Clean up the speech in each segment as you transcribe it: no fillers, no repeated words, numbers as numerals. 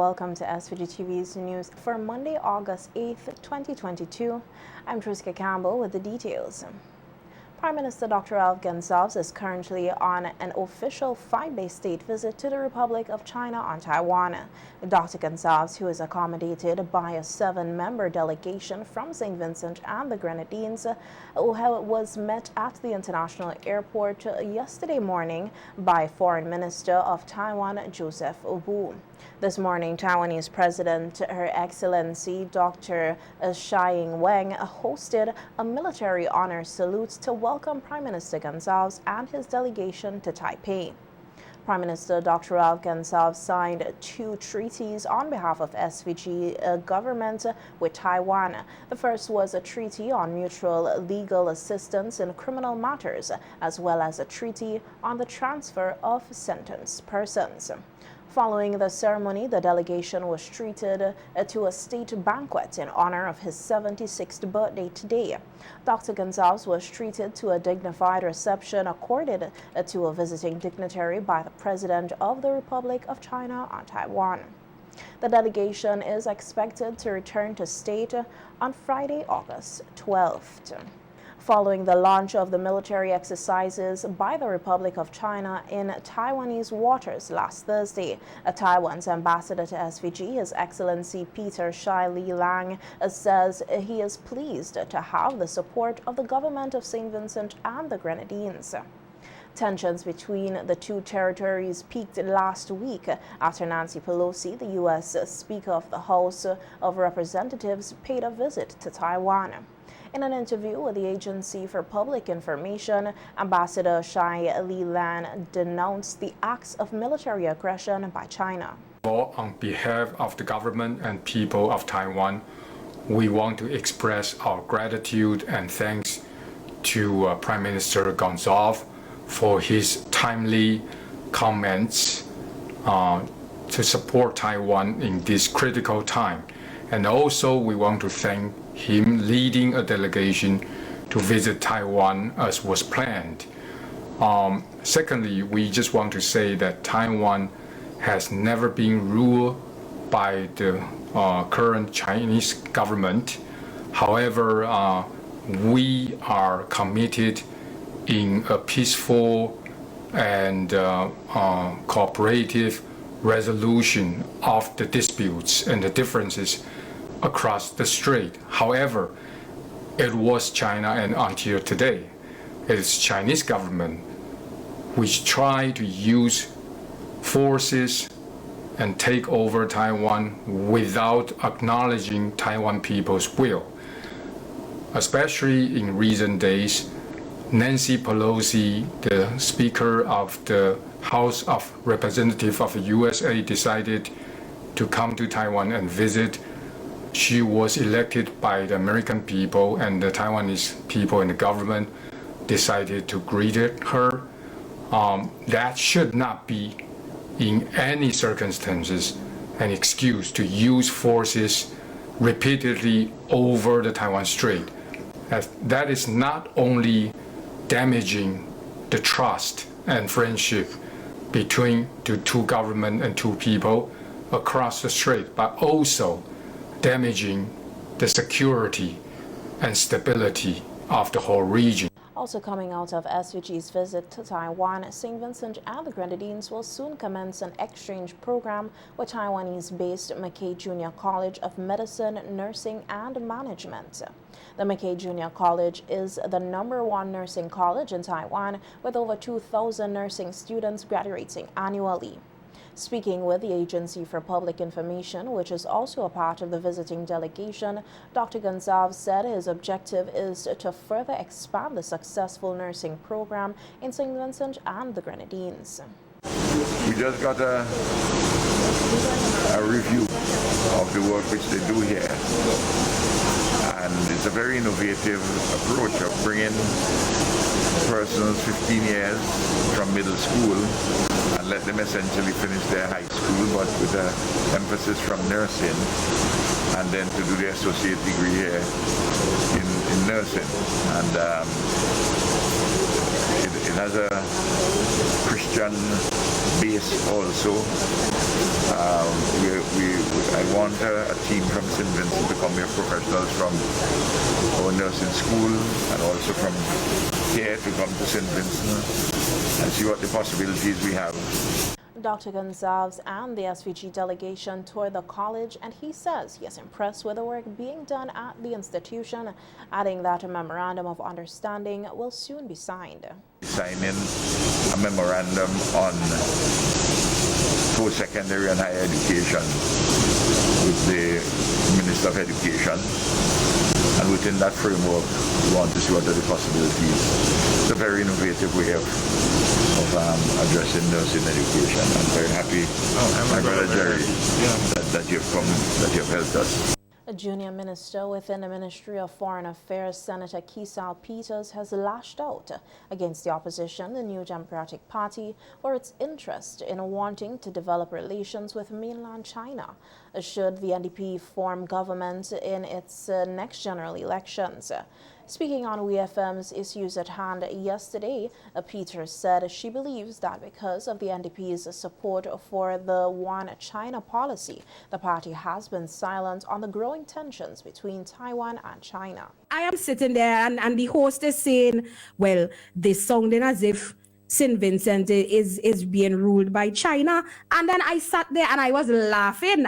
Welcome to SVGTV's news for Monday, August 8th, 2022. I'm Triska Campbell with the details. Prime Minister Dr. Alf Gonsalves is currently on an official 5-day state visit to the Republic of China on Taiwan. Dr. Gonsalves, who is accommodated by a 7-member delegation from St. Vincent and the Grenadines, was met at the international airport yesterday morning by Foreign Minister of Taiwan, Joseph Wu. This morning, Taiwanese President Her Excellency Dr. Tsai Ing-wen hosted a military honor salute to welcome Prime Minister Gonsalves and his delegation to Taipei. Prime Minister Dr. Alf Gonsalves signed 2 treaties on behalf of SVG government with Taiwan. The first was a treaty on mutual legal assistance in criminal matters, as well as a treaty on the transfer of sentenced persons. Following the ceremony, the delegation was treated to a state banquet in honor of his 76th birthday today. Dr. Gonsalves was treated to a dignified reception accorded to a visiting dignitary by the President of the Republic of China on Taiwan. The delegation is expected to return to state on Friday, August 12th. Following the launch of the military exercises by the Republic of China in Taiwanese waters last Thursday, Taiwan's ambassador to SVG, His Excellency Peter Shai Li Lang, says he is pleased to have the support of the government of St. Vincent and the Grenadines. Tensions between the two territories peaked last week after Nancy Pelosi, the U.S. Speaker of the House of Representatives, paid a visit to Taiwan. In an interview with the Agency for Public Information, Ambassador Shai Li Lan denounced the acts of military aggression by China. On behalf of the government and people of Taiwan, we want to express our gratitude and thanks to Prime Minister Gonsalves for his timely comments to support Taiwan in this critical time. And also we want to thank him leading a delegation to visit Taiwan as was planned. Secondly, we just want to say that Taiwan has never been ruled by the current Chinese government. However, we are committed in a peaceful and cooperative resolution of the disputes and the differences across the strait. However, it was China, and until today, it is Chinese government which try to use forces and take over Taiwan without acknowledging Taiwan people's will. Especially in recent days, Nancy Pelosi, the Speaker of the House of Representatives of the USA, decided to come to Taiwan and visit. She was elected by the American people, and the Taiwanese people and the government decided to greet her. That should not be, in any circumstances, an excuse to use forces repeatedly over the Taiwan Strait. That is not only damaging the trust and friendship between the two governments and two people across the strait, but also damaging the security and stability of the whole region. Also coming out of SVG's visit to Taiwan, St. Vincent and the Grenadines will soon commence an exchange program with Taiwanese-based McKay Junior College of Medicine, Nursing and Management. The McKay Junior College is the #1 nursing college in Taiwan, with over 2,000 nursing students graduating annually. Speaking with the Agency for Public Information, which is also a part of the visiting delegation, Dr. Gonsalves said his objective is to further expand the successful nursing program in St. Vincent and the Grenadines. We just got a review of the work which they do here. And it's a very innovative approach of bringing persons 15 years from middle school and let them essentially finish their high school, but with an emphasis from nursing, and then to do their associate degree here in nursing. And it has a Christian base also. I want a team from St. Vincent to come here, professionals from our nursing school and also from here to come to St. Vincent and see what the possibilities we have. Dr. Gonsalves and the SVG delegation toured the college, and he says he is impressed with the work being done at the institution, adding that a memorandum of understanding will soon be signed. Signing a memorandum on post-secondary and higher education with the Minister of Education, and within that framework we want to see what are the possibilities. It's a very innovative way of addressing nursing education. I'm very happy, my brother Jerry, that you've helped us. A junior minister within the Ministry of Foreign Affairs, Senator Kesal Peters, has lashed out against the opposition, the New Democratic Party, for its interest in wanting to develop relations with mainland China, should the NDP form government in its next general elections. Speaking on WFM's issues at hand yesterday, Peters said she believes that because of the NDP's support for the One China policy, the party has been silent on the growing tensions between Taiwan and China. I am sitting there and the host is saying, well, this sounding as if St. Vincent is being ruled by China. And then I sat there and I was laughing.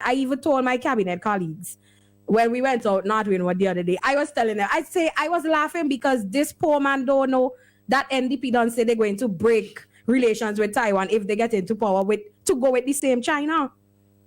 I even told my cabinet colleagues, when we went out not doing what the other day, I was telling them, I was laughing because this poor man don't know that NDP don't say they're going to break relations with Taiwan if they get into power to go with the same China.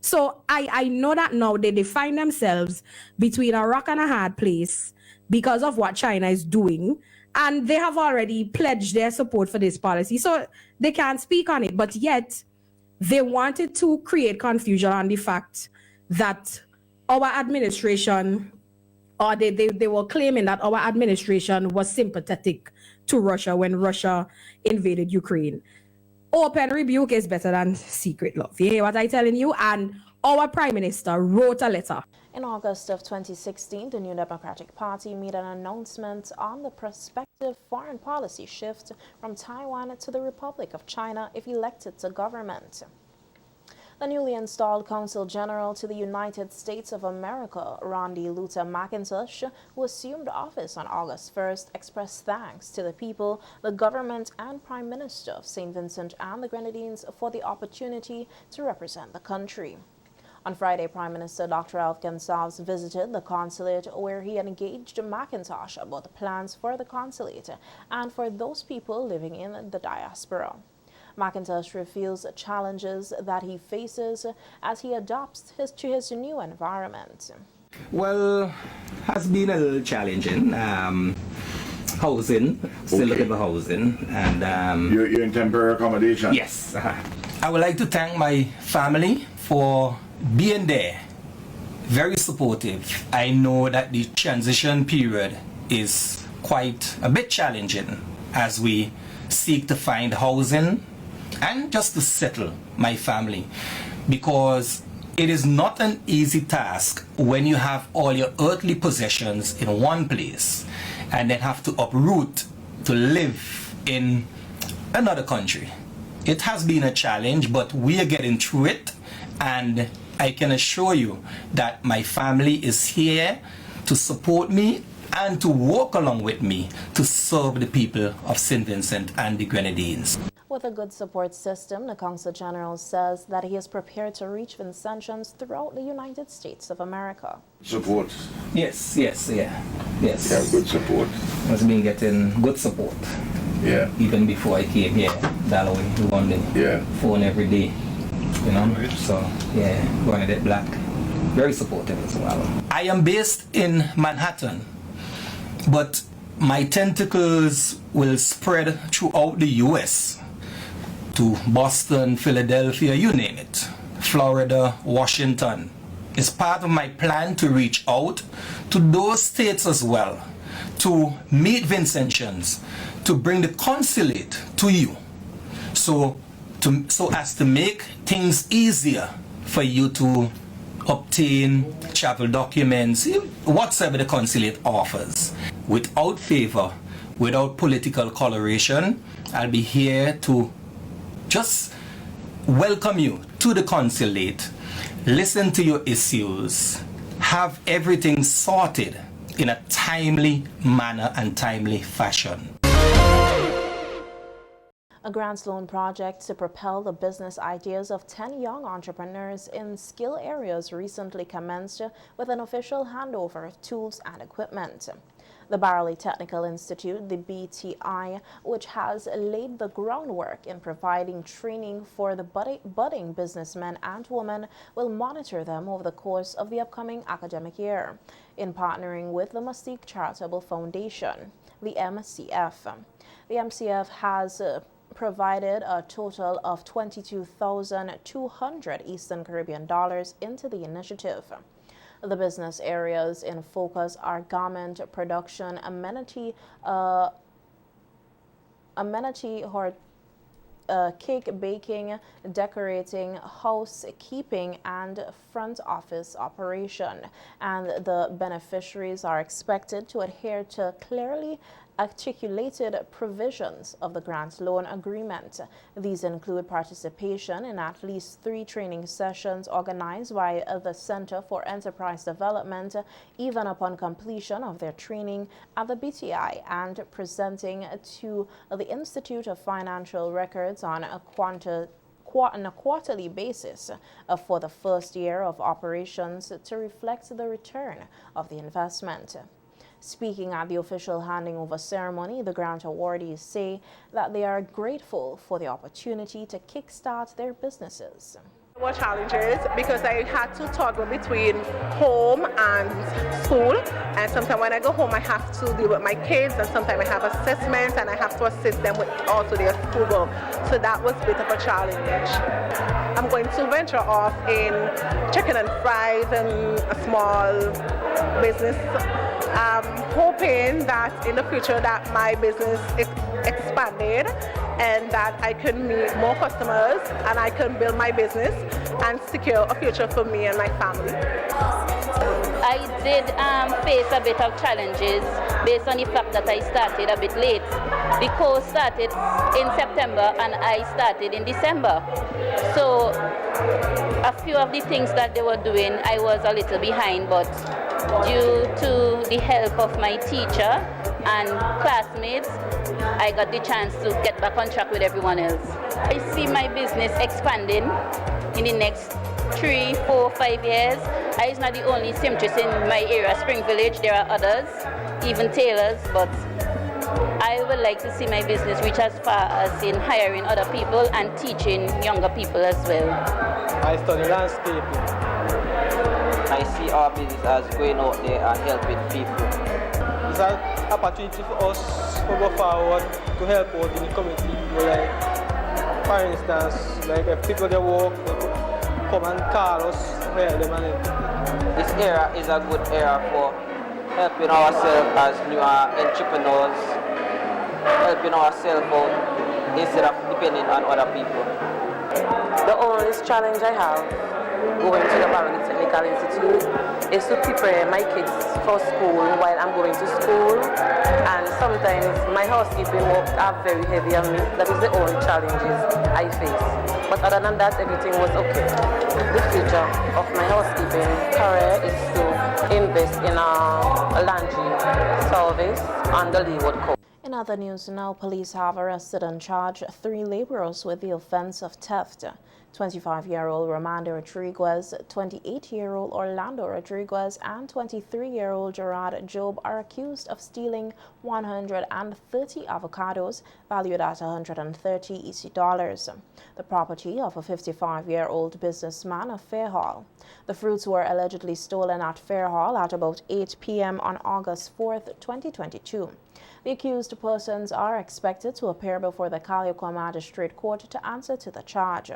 So I know that now they find themselves between a rock and a hard place because of what China is doing. And they have already pledged their support for this policy. So they can't speak on it. But yet they wanted to create confusion on the fact that our administration, or they were claiming that our administration was sympathetic to Russia when Russia invaded Ukraine. Open rebuke is better than secret love. You hear what I'm telling you? And our Prime Minister wrote a letter. In August of 2016, the New Democratic Party made an announcement on the prospective foreign policy shift from Taiwan to the Republic of China if elected to government. The newly installed Consul General to the United States of America, Randy Luther McIntosh, who assumed office on August 1st, expressed thanks to the people, the government, and Prime Minister of St. Vincent and the Grenadines for the opportunity to represent the country. On Friday, Prime Minister Dr. Gonsalves visited the consulate, where he engaged McIntosh about the plans for the consulate and for those people living in the diaspora. McIntosh reveals challenges that he faces as he adapts to his new environment. Well, has been a little challenging. Housing, still looking for housing. And You're in temporary accommodation? Yes. I would like to thank my family for being there. Very supportive. I know that the transition period is quite a bit challenging as we seek to find housing and just to settle my family, because it is not an easy task when you have all your earthly possessions in one place and then have to uproot to live in another country. It has been a challenge, but we are getting through it, and I can assure you that my family is here to support me and to walk along with me to serve the people of St. Vincent and the Grenadines. With a good support system, the Consul General says that he is prepared to reach Vincentians throughout the United States of America. Support? Yes. Yeah, good support. I've been getting good support. Yeah. Even before I came here, that way, we on the phone every day, you know. So, yeah, Bernadette Black, very supportive as well. I am based in Manhattan, but my tentacles will spread throughout the U.S. to Boston, Philadelphia, you name it, Florida, Washington. It's part of my plan to reach out to those states as well, to meet Vincentians, to bring the consulate to you, so as to make things easier for you to obtain travel documents, whatsoever the consulate offers. Without favor, without political coloration, I'll be here to just welcome you to the consulate, listen to your issues, have everything sorted in a timely manner and timely fashion. A grants loan project to propel the business ideas of 10 young entrepreneurs in skill areas recently commenced with an official handover of tools and equipment. The Barley Technical Institute, the BTI, which has laid the groundwork in providing training for the budding businessmen and women, will monitor them over the course of the upcoming academic year, in partnering with the Mystique Charitable Foundation, the MCF. The MCF has provided a total of $22,200 Eastern Caribbean dollars into the initiative. The business areas in focus are garment production, cake baking, decorating, housekeeping, and front office operation. And the beneficiaries are expected to adhere to clearly articulated provisions of the grant loan agreement. These include participation in at least 3 training sessions organized by the Center for Enterprise Development, even upon completion of their training at the BTI, and presenting to the Institute of Financial Records on a quarterly basis for the first year of operations to reflect the return of the investment. Speaking at the official handing over ceremony, the grant awardees say that they are grateful for the opportunity to kickstart their businesses. There were challenges because I had to toggle between home and school, and sometimes when I go home I have to deal with my kids, and sometimes I have assessments and I have to assist them with also their schoolwork. So that was a bit of a challenge. I'm going to venture off in chicken and fries and a small business. I'm hoping that in the future that my business is expanded and that I can meet more customers and I can build my business and secure a future for me and my family. I did face a bit of challenges based on the fact that I started a bit late. The course started in September and I started in December. So a few of the things that they were doing, I was a little behind, but due to the help of my teacher and classmates, I got the chance to get back on track with everyone else. I see my business expanding in the next 3, 4, 5 years. I is not the only seamstress in my area, Spring Village. There are others, even tailors, but I would like to see my business reach as far as in hiring other people and teaching younger people as well. I study landscaping. I see our business as going out there and helping people. It's an opportunity for us to go forward to help out in the community. Like, for instance, like if people get work, they could come and call us, help them and everything. This area is a good area for helping ourselves as new entrepreneurs, helping ourselves out instead of depending on other people. The only challenge I have going to the Barley Technical Institute is to prepare my kids for school while I'm going to school, and sometimes my housekeeping work are very heavy on me. That is the only challenges I face. But other than that, everything was okay. The future of my housekeeping career is to invest in a laundry service on the Leeward Coast. In other news now, police have arrested and charged 3 laborers with the offense of theft. 25-year-old Romando Rodriguez, 28-year-old Orlando Rodriguez, and 23-year-old Gerard Job are accused of stealing 130 avocados valued at 130 EC dollars, the property of a 55-year-old businessman of Fairhall. The fruits were allegedly stolen at Fairhall at about 8 p.m. on August 4th, 2022. The accused persons are expected to appear before the Calico Magistrate Court to answer to the charge.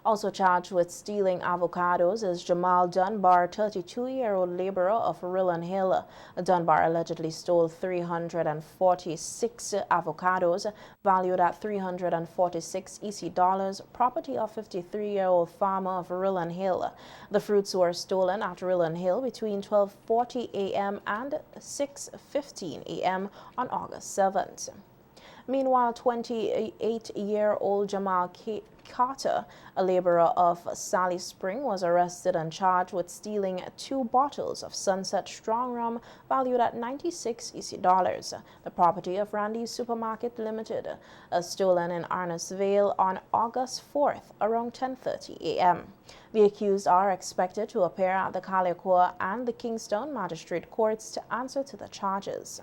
Also charged with stealing avocados is Jamal Dunbar, 32-year-old laborer of Rillan Hill. Dunbar allegedly stole 346 avocados valued at 346 EC dollars, property of 53-year-old farmer of Rillan Hill. The fruits were stolen at Rillan Hill between 12:40 a.m. and 6:15 a.m. on August 7th. Meanwhile, 28-year-old Jamal Carter, a laborer of Sally Spring, was arrested and charged with stealing 2 bottles of Sunset Strong Rum valued at 96 EC dollars, the property of Randy's Supermarket Limited, stolen in Arnessville on August 4th around 10:30 a.m. The accused are expected to appear at the Calicourt and the Kingston Magistrate Courts to answer to the charges.